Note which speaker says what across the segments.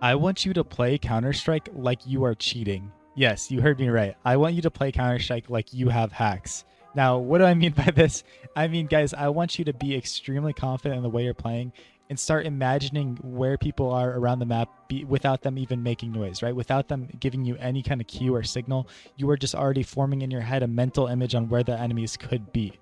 Speaker 1: I want you to play Counter-Strike like you are cheating. Yes, you heard me right. I want you to play Counter-Strike like you have hacks. Now, what do I mean by this? I mean, guys, I want you to be extremely confident in the way you're playing and start imagining where people are around the map without them even making noise, right? Without them giving you any kind of cue or signal. You are just already forming in your head a mental image on where the enemies could be.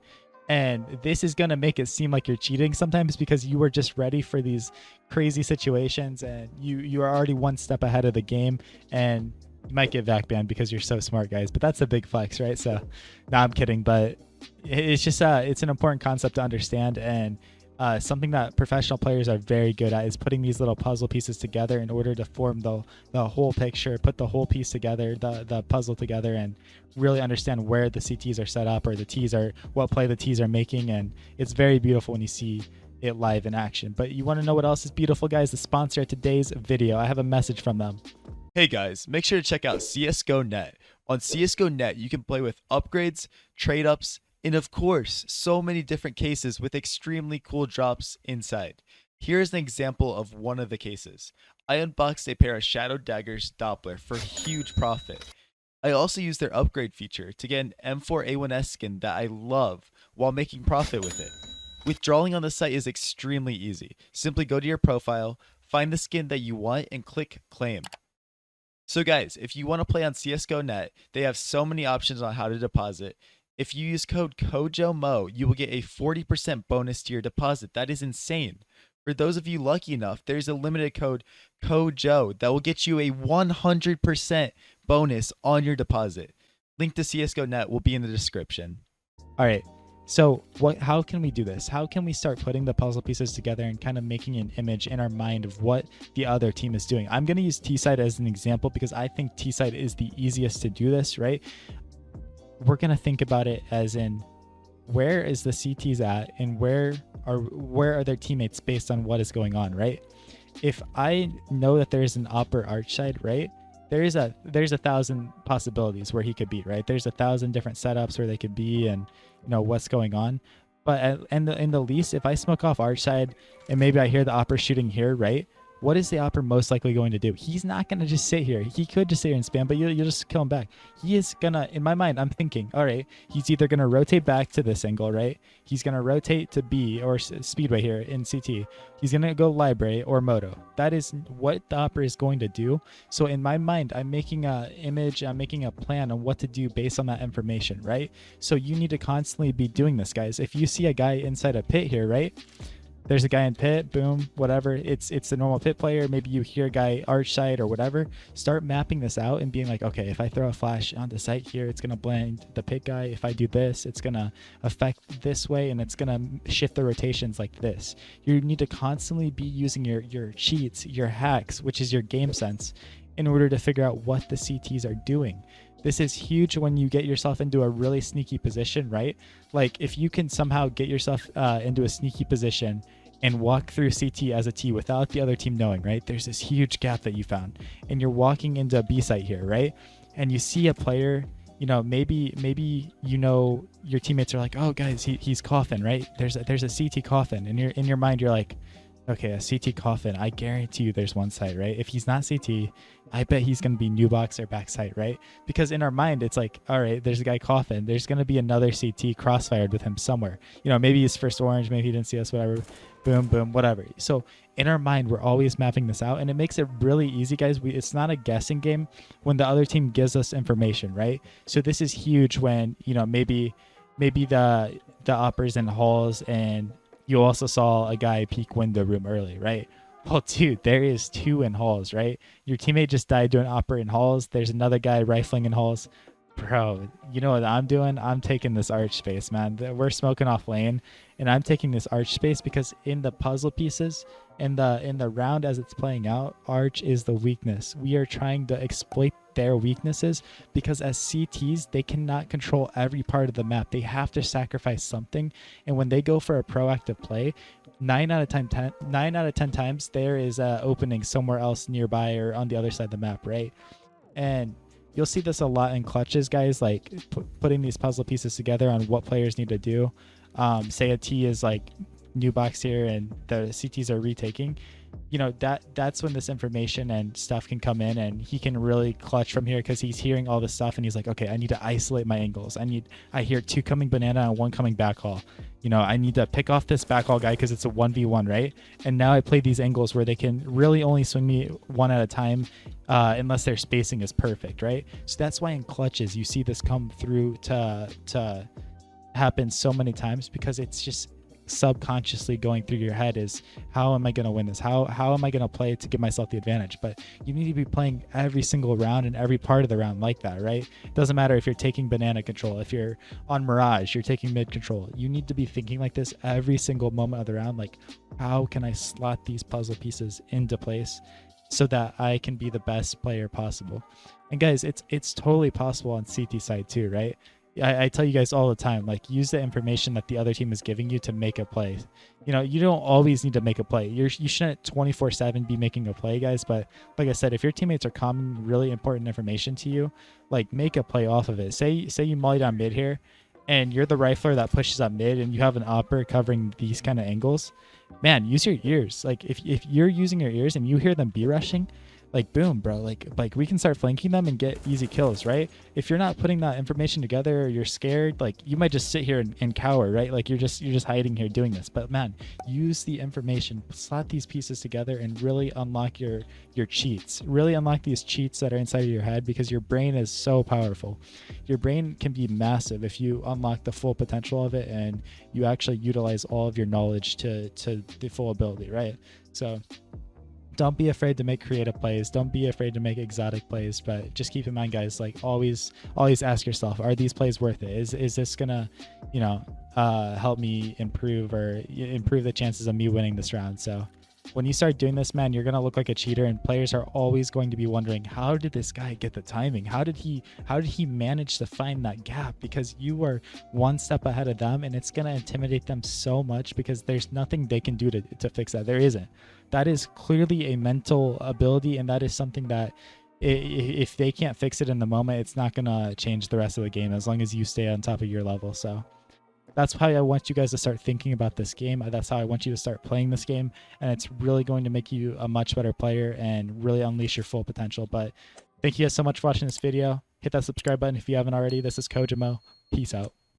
Speaker 1: And this is going to make it seem like you're cheating sometimes because you were just ready for these crazy situations and you are already one step ahead of the game, and you might get vac banned because you're so smart, guys. But that's a big flex, right? So no, I'm kidding, but it's just it's an important concept to understand, and something that professional players are very good at is putting these little puzzle pieces together in order to form the whole picture, put the whole piece together, the puzzle together, and really understand where the CTs are set up or the Ts are, what play the Ts are making. And it's very beautiful when you see it live in action. But you want to know what else is beautiful, guys? The sponsor of today's video. I have a message from them.
Speaker 2: Hey guys, make sure to check out CSGO Net. On CSGO Net, you can play with upgrades, trade-ups, and of course, so many different cases with extremely cool drops inside. Here's an example of one of the cases. I unboxed a pair of Shadow Daggers Doppler for huge profit. I also used their upgrade feature to get an M4A1S skin that I love while making profit with it. Withdrawing on the site is extremely easy. Simply go to your profile, find the skin that you want, and click claim. So guys, if you want to play on CSGO Net, they have so many options on how to deposit. If you use code CoJoMo, you will get a 40% bonus to your deposit. That is insane. For those of you lucky enough, there's a limited code CoJo that will get you a 100% bonus on your deposit. Link to CSGO Net will be in the description.
Speaker 1: All right. So how can we do this? How can we start putting the puzzle pieces together and kind of making an image in our mind of what the other team is doing? I'm going to use T-side as an example because I think T-side is the easiest to do this, right? We're going to think about it as in, where is the CTs at and where are their teammates based on what is going on, right? If I know that there's an upper arch side, right? There's a 1,000 possibilities where he could be, right? There's 1,000 different setups where they could be, and you know what's going on. But in the least, if I smoke off arch side and maybe I hear the opper shooting here, right? What is the opper most likely going to do? He's not going to just sit here. He could just sit here and spam, but you'll just kill him back. He is going to, in my mind, I'm thinking, all right, he's either going to rotate back to this angle, right? He's going to rotate to B or Speedway here in CT. He's going to go Library or Moto. That is what the opper is going to do. So in my mind, I'm making an image, I'm making a plan on what to do based on that information, right? So you need to constantly be doing this, guys. If you see a guy inside a pit here, right? There's a guy in pit, boom, whatever. It's the normal pit player. Maybe you hear a guy arch side or whatever. Start mapping this out and being like, okay, if I throw a flash on the site here, it's going to blind the pit guy. If I do this, it's going to affect this way, and it's going to shift the rotations like this. You need to constantly be using your cheats, your hacks, which is your game sense, in order to figure out what the CTs are doing. This is huge when you get yourself into a really sneaky position, right? Like if you can somehow get yourself into a sneaky position and walk through CT as a T without the other team knowing, right? There's this huge gap that you found and you're walking into a B site here, right? And you see a player, you know, maybe you know your teammates are like, oh guys, he's coughing, right? There's a CT coffin, and in your mind you're like, okay, a CT coffin, I guarantee you there's one site, right? If he's not CT, I bet he's going to be new box or back site, right? Because in our mind, it's like, all right, there's a guy coffin. There's going to be another CT crossfired with him somewhere. You know, maybe he's first orange, maybe he didn't see us, whatever. Boom, boom, whatever. So in our mind, we're always mapping this out, and it makes it really easy, guys. It's not a guessing game when the other team gives us information, right? So this is huge when, you know, maybe the uppers and halls, and you also saw a guy peek window room early, right? Well, dude, there is 2 in halls, right? Your teammate just died doing opera in halls. There's another guy rifling in halls. Bro, you know what I'm doing? I'm taking this arch space, man. We're smoking off lane, and I'm taking this arch space because in the puzzle pieces, in the round as it's playing out, arch is the weakness. We are trying to exploit their weaknesses because as CTs, they cannot control every part of the map. They have to sacrifice something, and when they go for a proactive play, 9 out of 10 times there is a opening somewhere else nearby or on the other side of the map, right? And you'll see this a lot in clutches, guys, like putting these puzzle pieces together on what players need to do. Say a T is like new box here and the CTs are retaking. you know, that's when this information and stuff can come in, and he can really clutch from here because he's hearing all this stuff and he's like, okay, I need to isolate my angles. I hear 2 coming banana and 1 coming back haul. You know, I need to pick off this back haul guy because it's a 1v1, right? And now I play these angles where they can really only swing me 1 at a time, unless their spacing is perfect, right? So that's why in clutches you see this come through to happen so many times, because it's just subconsciously going through your head is, how am I going to win this? How am I going to play to give myself the advantage? But you need to be playing every single round and every part of the round like that, right? It doesn't matter if you're taking banana control, if you're on Mirage, you're taking mid control. You need to be thinking like this every single moment of the round, like, how can I slot these puzzle pieces into place so that I can be the best player possible? And guys, it's totally possible on CT side too, right? I tell you guys all the time, like, use the information that the other team is giving you to make a play. You know, you don't always need to make a play. You shouldn't 24/7 be making a play, guys. But like I said, if your teammates are coming really important information to you, like, make a play off of it. Say you molly down mid here, and you're the rifler that pushes up mid, and you have an opper covering these kind of angles. Man, use your ears. Like, if you're using your ears and you hear them B rushing, like, boom, bro, like we can start flanking them and get easy kills, right? If you're not putting that information together, or you're scared, like, you might just sit here and cower, right? Like, you're just hiding here doing this. But man, use the information, slot these pieces together, and really unlock your cheats. Really unlock these cheats that are inside of your head, because your brain is so powerful. Your brain can be massive if you unlock the full potential of it and you actually utilize all of your knowledge to the full ability, right? So don't be afraid to make creative plays. Don't be afraid to make exotic plays. But just keep in mind, guys, like, always ask yourself, are these plays worth it? Is this gonna, you know, help me improve the chances of me winning this round? So when you start doing this, man, you're gonna look like a cheater, and players are always going to be wondering, how did this guy get the timing? How did he manage to find that gap? Because you are 1 step ahead of them, and it's gonna intimidate them so much, because there's nothing they can do to fix that. There isn't. That is clearly a mental ability, and that is something that if they can't fix it in the moment, it's not gonna change the rest of the game as long as you stay on top of your level. So that's how I want you guys to start thinking about this game. That's how I want you to start playing this game, and it's really going to make you a much better player and really unleash your full potential. But thank you guys so much for watching this video. Hit that subscribe button if you haven't already. This is CoJoMo. Peace out.